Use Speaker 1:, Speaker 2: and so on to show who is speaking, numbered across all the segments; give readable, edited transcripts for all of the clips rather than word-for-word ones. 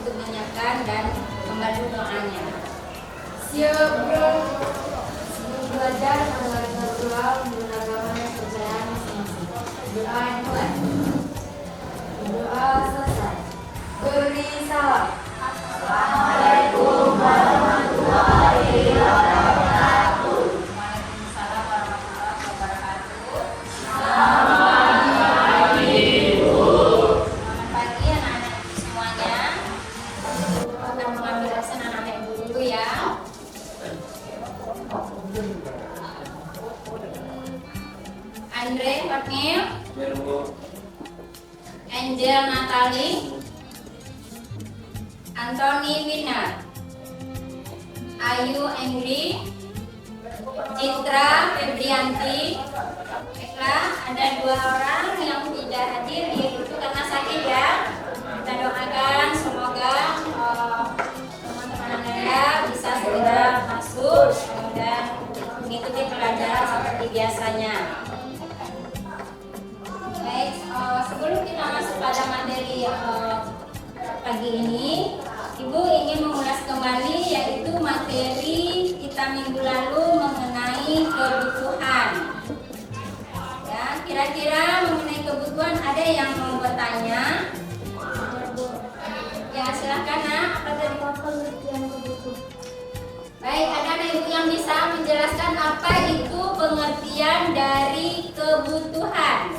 Speaker 1: untuk menyiapkan dan membantu doanya.
Speaker 2: Sebelum belajar, mari kita berdoa mengenai kepercayaan masing-masing. Doa yang mulai. Doa selesai. Beri salam. Assalamualaikum warahmatullahi wabarakatuh.
Speaker 1: Waalaikumsalam warahmatullahi wabarakatuh.
Speaker 2: Selamat pagi, Bu.
Speaker 1: Selamat pagi anak-anak semuanya. Akan mengambil absen anak-anak ibu dulu ya. Andre Fatmil, Angel Natali, Anthony Winner, Ayu Engri, Citra Febrianti. Baiklah, ada 2 orang yang tidak hadir yaitu karena sakit ya. Kita doakan semoga teman-teman Anda bisa segera masuk dan mengikuti pelajaran seperti biasanya. Baik, sebelum kita masuk pada materi pagi ini, Ibu ingin mengulas kembali yaitu materi kita minggu lalu mengenai kebutuhan. Ya, kira-kira mengenai kebutuhan ada yang mau bertanya? Ya, silakan Nak. Apa tadi pengertian kebutuhan? Baik, ada anak ibu yang bisa menjelaskan apa itu pengertian dari kebutuhan?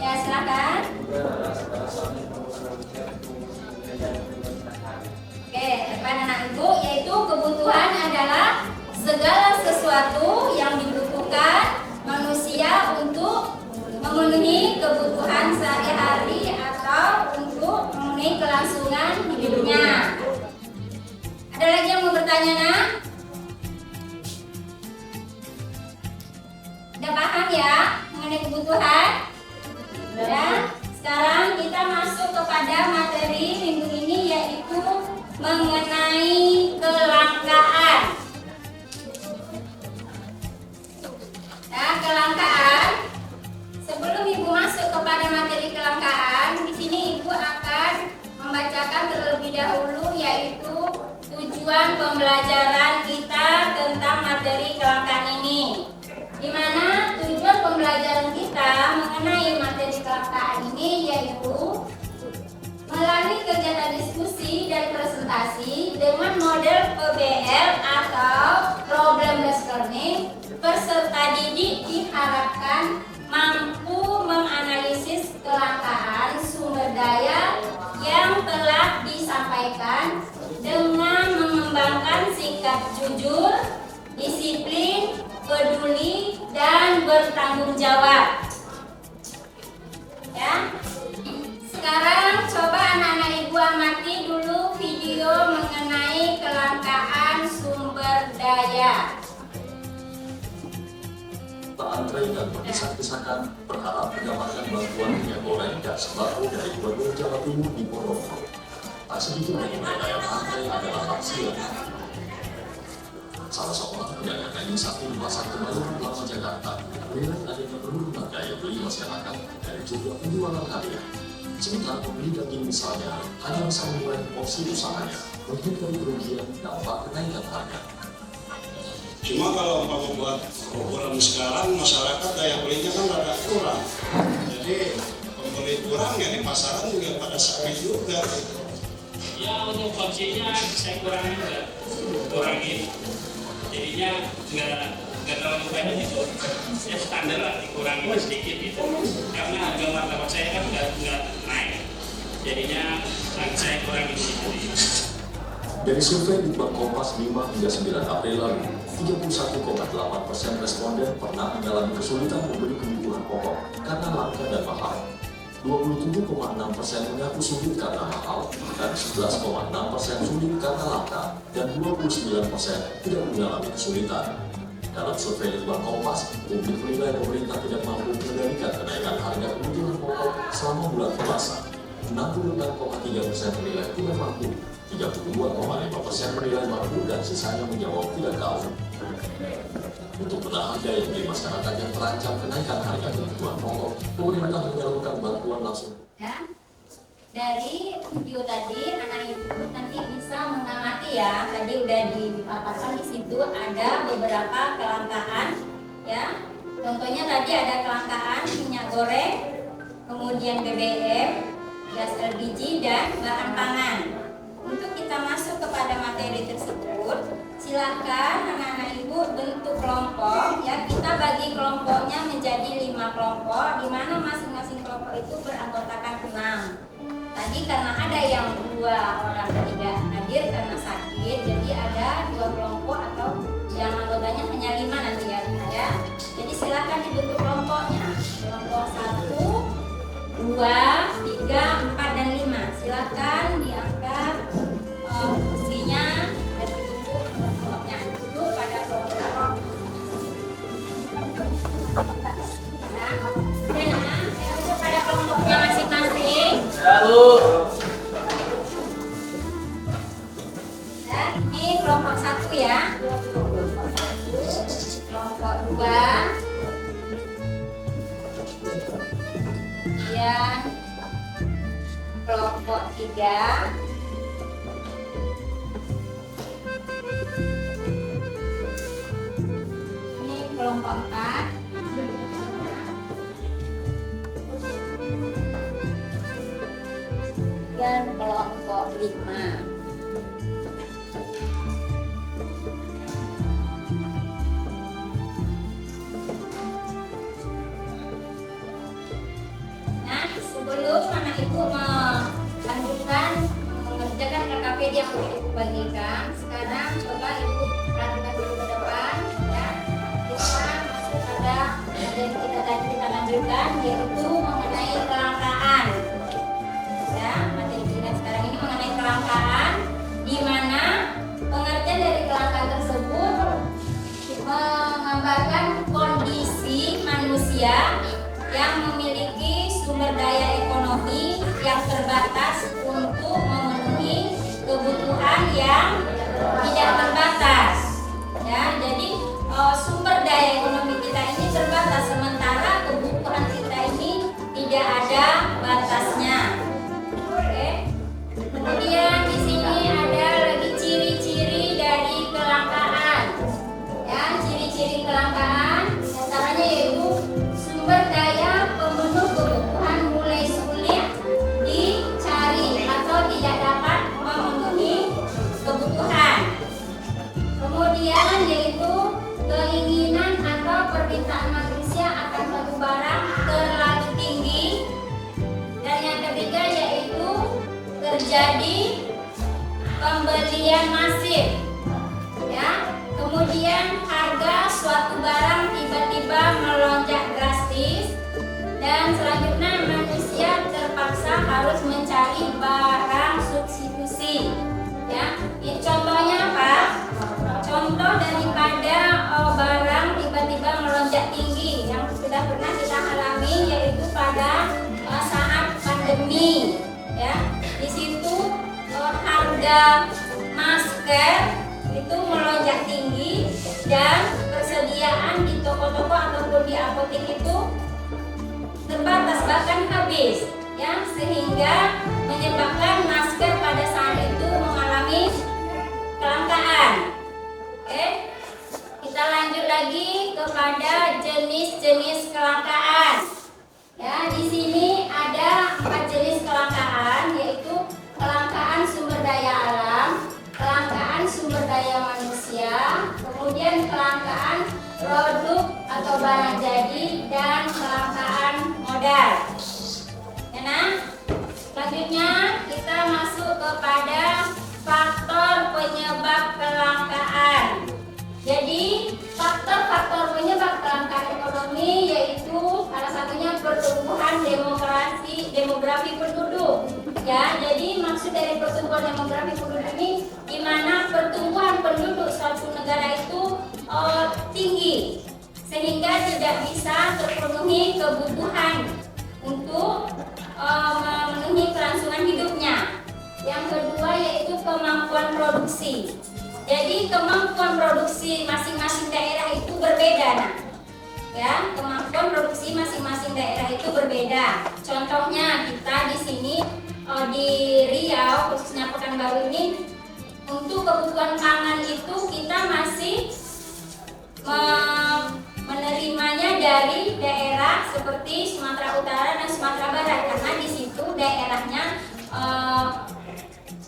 Speaker 1: Ya, silakan. Oke, depan anak ibu, yaitu kebutuhan adalah segala sesuatu yang dibutuhkan manusia untuk memenuhi kebutuhan sehari-hari atau untuk memenuhi kelangsungan hidupnya. Ada lagi yang mau bertanya, Nak? Udah paham ya mengenai kebutuhan? Dan sekarang kita masuk kepada materi minggu ini yaitu mengenai kelangkaan. Nah, kelangkaan. Sebelum Ibu masuk kepada materi kelangkaan, di sini Ibu akan membacakan terlebih dahulu yaitu tujuan pembelajaran kita tentang materi kelangkaan ini. Di mana tujuan pembelajaran kita mengenai materi kelangkaan ini yaitu melalui kegiatan diskusi dan presentasi dengan model PBL atau problem based learning, peserta didik diharapkan mampu menganalisis kelangkaan sumber daya yang telah disampaikan dengan mengembangkan sikap jujur, disiplin, peduli, dan bertanggung jawab. Ya. Sekarang coba anak-anak ibu amati dulu video mengenai kelangkaan sumber daya.
Speaker 3: Pak Andre dan berdesak-desakan berharap mendapatkan bantuan minyak goreng dan sembako dari Gubernur Jawa Timur di Ponorogo. Tak sedikit dari mereka yang Andre adalah lansia. Salah seorang pedagang daging sapi di pasar Kemayoran Lama Jakarta menilai adanya penurunan daya beli masyarakat dari jumlah penjualan harian. Sementara pembeli daging misalnya hanya bisa mengurangi porsi usahanya, menghindari kerugian dampak kenaikan harga.
Speaker 4: Cuma kalau buat ukuran sekarang masyarakat daya belinya kan agak kurang, jadi pembeli kurang ya di pasaran juga pada sakit juga.
Speaker 5: Ya untuk porsinya saya kurangin, jadinya nggak terlalu banyak itu, ya standar lah dikurangin sedikit gitu. Karena harga martabak saya kan nggak naik, jadinya saya kurangin sedikit.
Speaker 3: Dari survei Litbang Kompas 5 hingga 9 April lalu, 31,8% responden pernah mengalami kesulitan membeli kebutuhan pokok karena langka dan mahal. 27,6% mengaku sulit karena mahal, dan 11,6% sulit karena langka, dan 29% tidak mengalami kesulitan. Dalam survei Litbang Kompas, publik menilai pemerintah tidak mampu mengendalikan kenaikan harga kebutuhan pokok selama bulan puasa. 66,3% menilai tidak mampu, 32,5% menilai mampu, dan sisanya menjawab tidak tahu. Untuk menahan daya beli masyarakat yang terancam kenaikan harga kebutuhan pokok, pemerintah menyalurkan bantuan langsung.
Speaker 1: Ya. Dari video tadi anak ibu ya, tadi udah dipaparkan di situ ada beberapa kelangkaan ya. Contohnya tadi ada kelangkaan minyak goreng, kemudian BBM, gas LPG dan bahan pangan. Untuk kita masuk kepada materi tersebut, silakan anak-anak ibu bentuk kelompok ya. Kita bagi kelompoknya menjadi 5 kelompok, di mana masing-masing kelompok itu beranggotakan 6. Tadi karena ada yang 2 orang tidak hadir karena sakit, jadi ada 2 kelompok atau yang anggotanya hanya 5 nanti ya. Jadi silakan dibentuk kelompoknya. Kelompok 1, 2, 3, 4 dan 5. Silakan diangkat kursinya dan duduk kelompoknya. Duduk pada kelompok. Nah, duduk pada kelompoknya masing-masing. Dan ini kelompok 1 ya. Kelompok 2. Kemudian kelompok 3. Ini kelompok 4. Dan kelompok 5. Nah, sebelum anak ibu melanjutkan mengerjakan KKP yang sudah ibu bagikan, sekarang coba ibu perhatikan dulu ke depan ya. Kita masuk pada materi kita tadi kita lanjutkan, yaitu mengenai kelangkaan. Ya, materi kita sekarang ini mengenai kelangkaan, di mana pengertian dari kelangkaan tersebut menggambarkan kondisi manusia yang memiliki sumber daya ekonomi yang terbatas untuk memenuhi kebutuhan yang tidak terbatas. Ya, jadi sumber daya ekonomi kita ini terbatas, sementara kebutuhan kita ini tidak ada batasnya. Oke. Kemudian di sini ada lagi ciri-ciri dari kelangkaan. Ya, ciri-ciri kelangkaan antaranya yaitu sumber daya pemenuh kebutuhan mulai sulit dicari atau tidak dapat memenuhi kebutuhan. Kemudian yaitu keinginan atau permintaan manusia akan suatu barang terlalu tinggi. Dan yang ketiga yaitu terjadi pembelian masif. Ya. Kemudian harga suatu barang tiba-tiba melonjak drastis, dan selanjutnya manusia terpaksa harus mencari barang substitusi. Ya, contohnya apa? Contoh daripada barang tiba-tiba melonjak tinggi yang sudah pernah kita alami yaitu pada saat pandemi. Ya, di situ harga masker itu melonjak tinggi dan persediaan di toko-toko ataupun di apotek itu terbatas bahkan habis ya, sehingga menyebabkan masker pada saat itu mengalami kelangkaan. Oke, kita lanjut lagi kepada jenis-jenis kelangkaan. Ya, di sini ada 4 jenis kelangkaan, yaitu kelangkaan sumber daya alam, kelangkaan sumber daya manusia, kemudian kelangkaan produk atau barang jadi, dan kelangkaan modal. Ya, nah, selanjutnya kita masuk kepada faktor penyebab kelangkaan. Jadi faktor-faktor penyebab kelangkaan ekonomi yaitu salah satunya pertumbuhan demografi penduduk. Ya, jadi maksud dari pertumbuhan demografi penduduk ini di mana pertumbuhan penduduk suatu negara itu tinggi sehingga tidak bisa terpenuhi kebutuhan untuk memenuhi kelangsungan hidupnya. Yang kedua yaitu kemampuan produksi. Jadi kemampuan produksi masing-masing daerah itu berbeda, nah. Ya, kemampuan produksi masing-masing daerah itu berbeda. Contohnya kita di sini di Riau, khususnya Pekanbaru ini, untuk kebutuhan pangan itu kita masih menerimanya dari daerah seperti Sumatera Utara dan Sumatera Barat, karena di situ daerahnya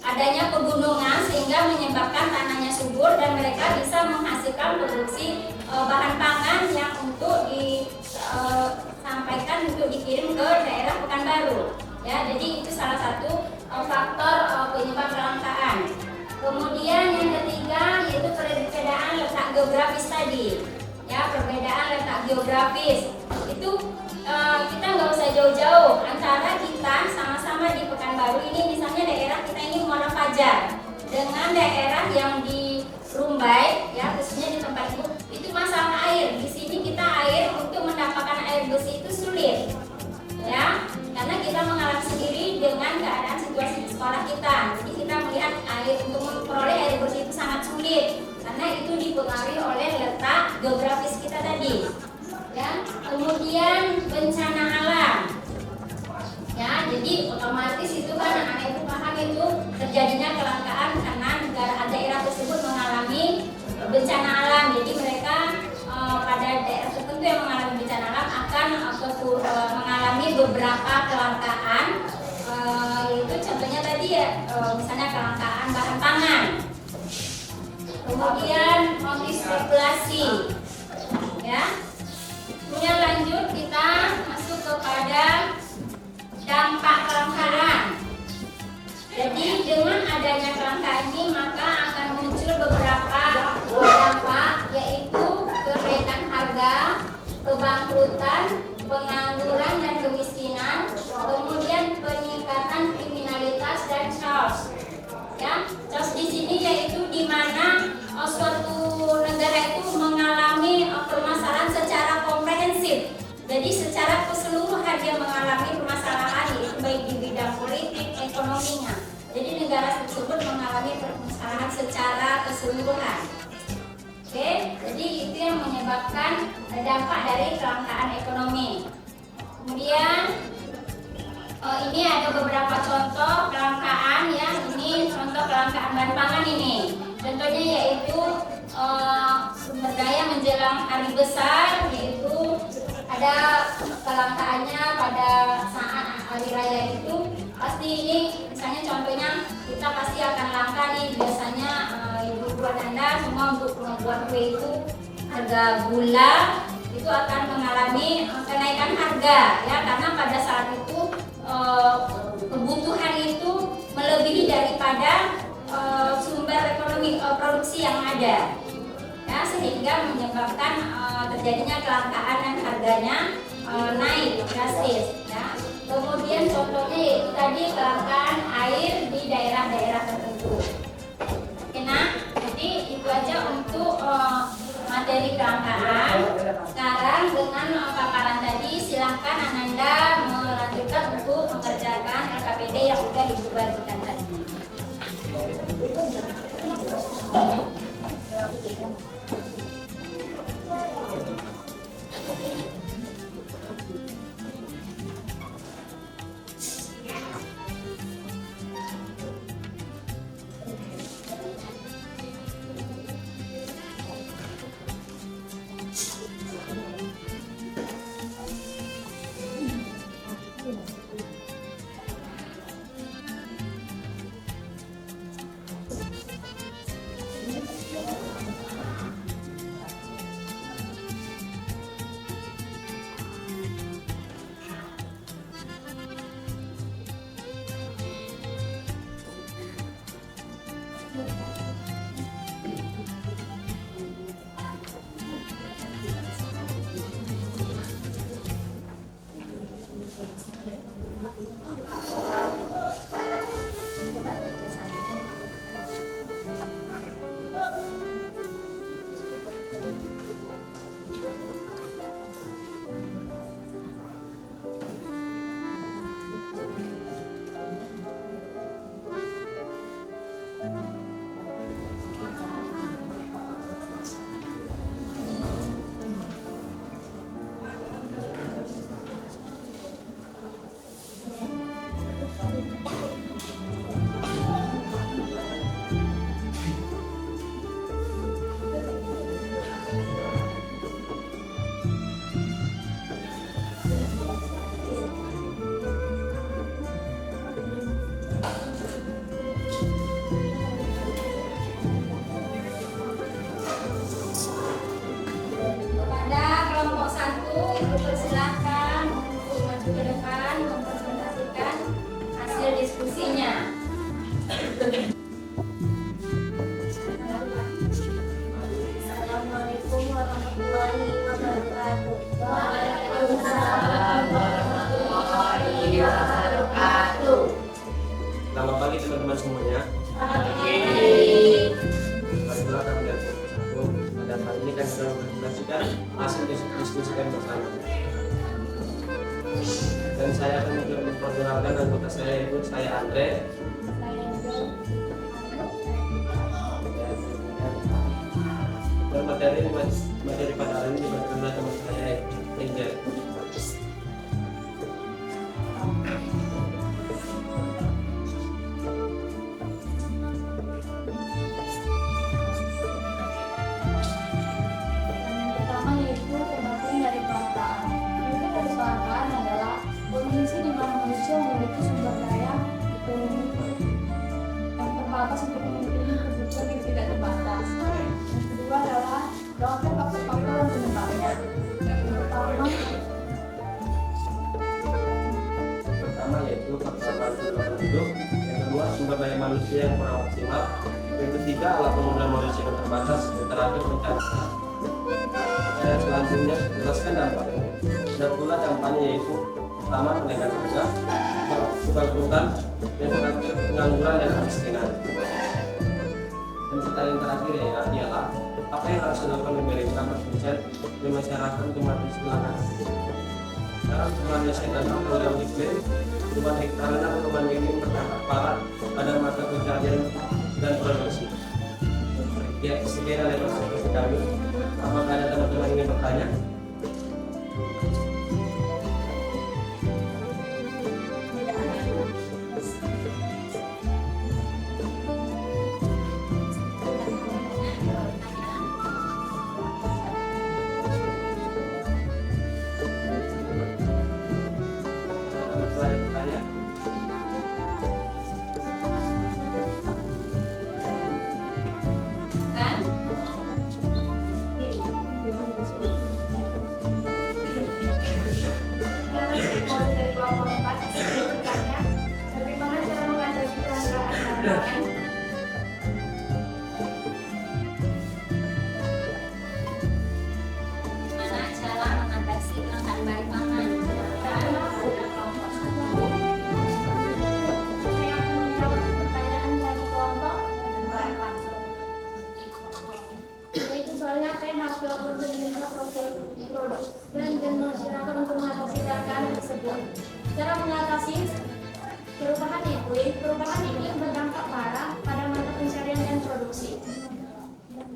Speaker 1: adanya pegunungan sehingga menyebabkan tanahnya subur dan mereka bisa menghasilkan produksi bahan pangan yang untuk disampaikan untuk dikirim ke daerah Pekanbaru. Ya, jadi itu salah satu faktor penyebab kelangkaan. Kemudian yang ketiga yaitu perbedaan letak geografis tadi. Ya, perbedaan letak geografis itu kita nggak usah jauh-jauh antara kita sama-sama di Pekanbaru ini, misalnya daerah kita ini Muara Fajar dengan daerah yang di Rumbai, ya khususnya di tempat itu masalah air. Di sini kita air untuk mendapatkan air bersih itu sulit, ya karena kita mengalami sendiri dengan keadaan situasi di sekolah kita. Jadi kita melihat air untuk memperoleh air bersih itu sangat sulit karena itu dipengaruhi oleh letak geografis kita tadi. Ya, kemudian bencana alam. Ya, jadi otomatis itu kan anak-anak itu paham itu terjadinya kelangkaan karena daerah tersebut mengalami bencana alam. Jadi mereka pada daerah tertentu yang mengalami bencana alam akan mengalami beberapa kelangkaan. Yaitu contohnya tadi ya, misalnya kelangkaan bahan pangan. Kemudian motif spekulasi. Ya. Kemudian lanjut kita masuk kepada dampak kelangkaan. Jadi dengan adanya kelangkaan ini maka akan muncul beberapa dampak, yaitu kenaikan harga, kebangkrutan, pengangguran dan kemiskinan, kemudian peningkatan kriminalitas dan chaos. Ya, chaos di sini yaitu di mana suatu negara itu mengalami permasalahan secara komprehensif. Jadi secara keseluruhan dia mengalami permasalahan yaitu baik di bidang politik, ekonominya. Jadi negara tersebut mengalami permasalahan secara keseluruhan. Oke, jadi itu yang menyebabkan dampak dari kelangkaan ekonomi. Kemudian ini ada beberapa contoh kelangkaan ya. Ini contoh kelangkaan bahan pangan ini. Contohnya yaitu sumber daya menjelang hari besar, yaitu ada kelangkaannya pada saat hari raya itu. Pasti ini misalnya contohnya kita pasti akan langka nih, biasanya ibu buat Anda semua untuk membuat kue itu harga gula itu akan mengalami kenaikan harga ya, karena pada saat itu kebutuhan itu melebihi daripada sumber ekonomi produksi yang ada ya, sehingga menyebabkan terjadinya kelangkaan dan harganya naik drastis ya. Kemudian contohnya yaitu tadi kelangkaan air di daerah-daerah tertentu. Oke, nah, jadi itu aja untuk materi kelangkaan. Sekarang dengan paparan tadi silahkan Ananda melanjutkan untuk mengerjakan LKPD yang sudah Ibu bagikan tadi.
Speaker 6: semuanya. Baiklah, kami dari satu. Pada hari ini kami sudah mempresentasikan hasil diskusi kami bersama. Dan saya akan memperkenalkan anggota saya, yaitu saya Andre. Dan materi pada hari ini dibacakan oleh teman saya, Angel.
Speaker 2: Pertama yaitu pembagian dari kelangkaan. Yaitu dari kelangkaan adalah kondisi di mana manusia memiliki sumber daya ekonomi yang terbatas untuk memenuhi kebutuhan yang tidak terbatas. Yang kedua adalah berapa faktor-faktor yang penyebabnya.
Speaker 6: Pertama yaitu faktor penduduk, yang kedua sumber daya manusia yang kurang maksimal, yang ketiga alat penggunaan manusia yang terbatas, yang terakhir bencana. Selanjutnya jelaskan dampaknya. Dan pula dampaknya yaitu pertama kenaikan harga, kebangkrutan, yang terakhir pengangguran dan kemiskinan. Dan yang terakhir adalah apa yang harus dilakukan pemerintah berbicara di masyarakat untuk mengatasi kelangkaan. Dalam pengawasan dan program iklim, perubahan hektaran atau perubahan iklim berdampak parah pada mata pencarian dan produksi. Ya, sekian dari presentasi kami. Apakah ada teman-teman ingin bertanya?
Speaker 1: Kan?
Speaker 2: Dari kelompok 4 bertanya, bagaimana cara mengatasi kelangkaan bahan?
Speaker 1: Gimana cara mengatasi kelangkaan bahan pangan?
Speaker 2: Saya akan menjawab pertanyaan dari kelompok 4. Yaitu soalnya apa yang harus dilakukan pemerintah proses produk dan masyarakat untuk mengatasi kelangkaan tersebut. Cara mengatasi perubahan iklim berdampak parah pada mata pencarian dan produksi.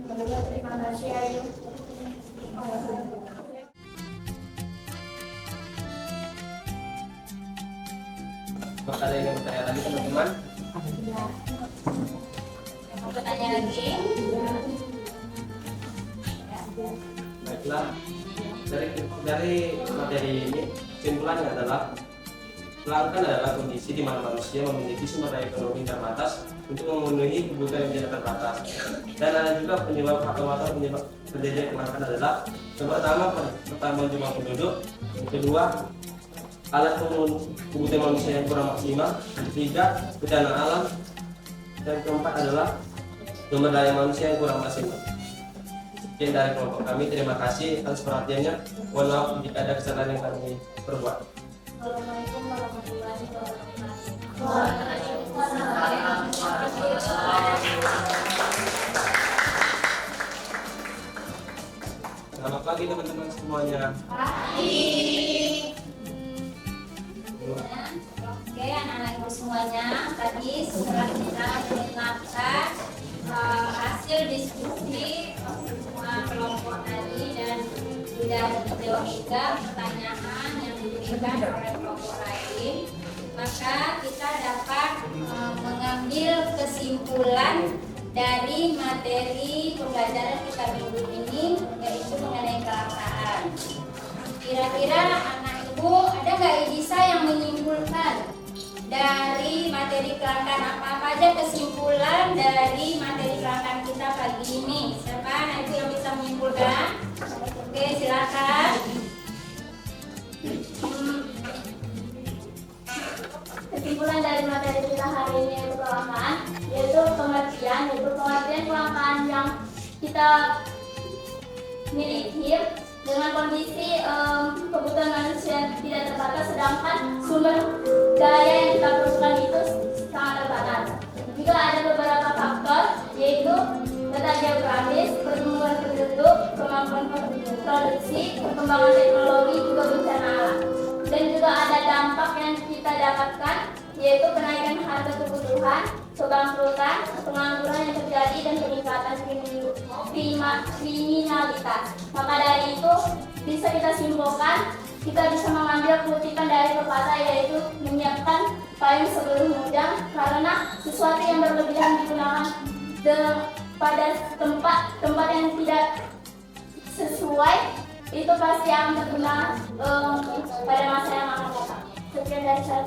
Speaker 2: Terima kasih Ayu.
Speaker 6: Apakah ada yang ingin bertanya lagi teman-teman?
Speaker 1: Mau bertanya lagi?
Speaker 6: Baiklah, dari materi ini kesimpulannya adalah kelangkaan adalah kondisi di mana manusia memiliki sumber daya ekonomi terbatas untuk memenuhi kebutuhan yang tidak terbatas. Dan ada juga faktor penyebab terjadinya kelangkaan adalah yang pertama pertambahan jumlah penduduk, yang kedua alat kebutuhan manusia yang kurang maksimal, yang ketiga bencana alam, dan keempat adalah sumber daya manusia yang kurang maksimal. Sekian dari kelompok kami, terima kasih atas perhatiannya. Mohon maaf jika ada kesalahan yang kami perbuat.
Speaker 2: Assalamualaikum warahmatullahi wabarakatuh.
Speaker 6: Selamat pagi teman-teman semuanya.
Speaker 1: Oke, anak-anak ibu semuanya, tadi setelah kita mendengarkan hasil diskusi semua kelompok tadi dan sudah dijawab juga pertanyaan yang diberikan oleh kelompok lain, maka kita dapat mengambil kesimpulan dari materi pembelajaran kita minggu ini, yaitu mengenai kelangkaan. Kira-kira anak ibu ada nggak bisa yang menyimpulkan dari materi kelangkaan, apa aja kesimpulan dari materi kelangkaan kita pagi ini? Siapa anak ibu yang bisa menyimpulkan? Oke, silakan.
Speaker 2: Kesimpulan dari materi kita hari ini yaitu kelangkaan, yaitu pengertian kelangkaan yang kita miliki dengan kondisi kebutuhan manusia tidak terbatas, sedangkan sumber daya yang kita perlukan itu sangat terbatas. Juga ada beberapa faktor, yaitu letak geografis, pertumbuhan penduduk, kemampuan produksi, perkembangan teknologi, juga bencana alam. Dan juga ada dampak yang kita dapatkan, yaitu kenaikan harga kebutuhan, kebangkrutan, pengangguran yang terjadi, dan peningkatan kriminalitas. Maka dari itu bisa kita simpulkan, kita bisa mengambil kutipan dari pepatah, yaitu menyiapkan payung sebelum hujan, karena sesuatu yang berlebihan digunakan pada tempat yang tidak sesuai itu pasti akan terkena pada masa yang akan datang. Sekian dari saya.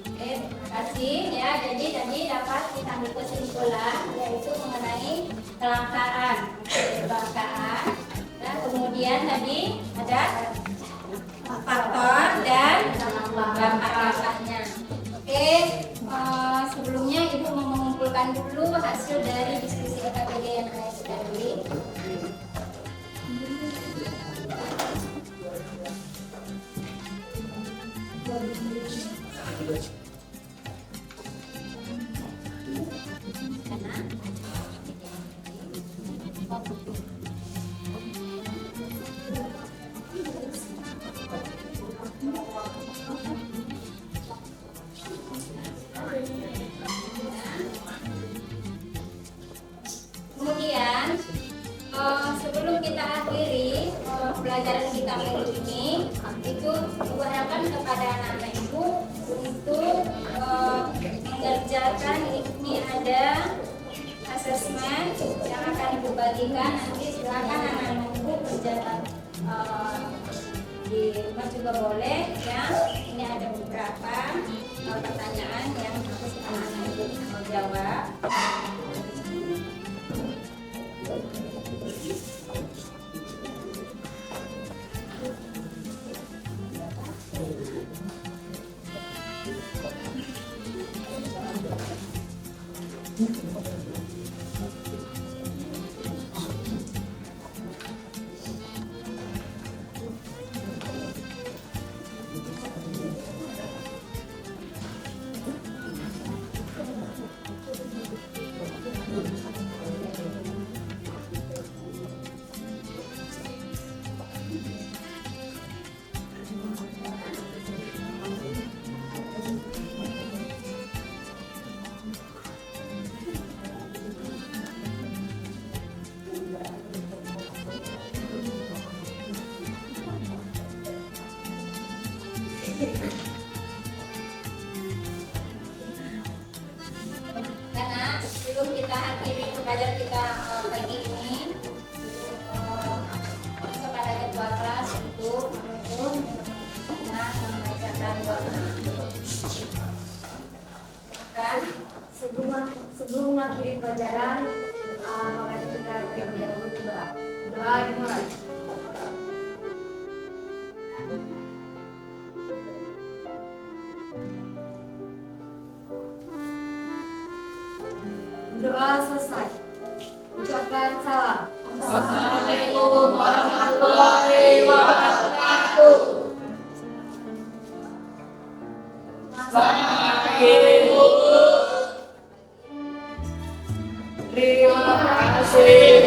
Speaker 1: Oke, terima kasih ya. Jadi tadi dapat kita ambil kesimpulan, yaitu mengenai kelangkaan, dan kemudian tadi ada faktor dan dampak-dampaknya. Oke, sebelumnya Ibu mau mengumpulkan dulu hasil dari diskusi KPD yang saya sudah beri. Kemudian sebelum kita akhiri pelajaran kita minggu ini, itu Ibu harapkan kepada anak-anak Ibu untuk mengerjakan ini ada asesmen yang akan Ibu bagikan. Nanti silakan anak-anak Ibu kerjakan di rumah juga boleh ya. Ini ada beberapa pertanyaan yang harus anak-anak Ibu jawab. Karena sebelum kita akhiri pelajaran kita pagi ini, kepada ketua kelas untuk membacakan doa. Kan
Speaker 2: Sebelum mengakhiri pelajaran, mari kita terlebih dahulu berdoa. Doa dimulai. Doa selesai. Ucapkan salam. Assalamualaikum warahmatullahi wabarakatuh. Selamat pagi, Bu. Terima kasih.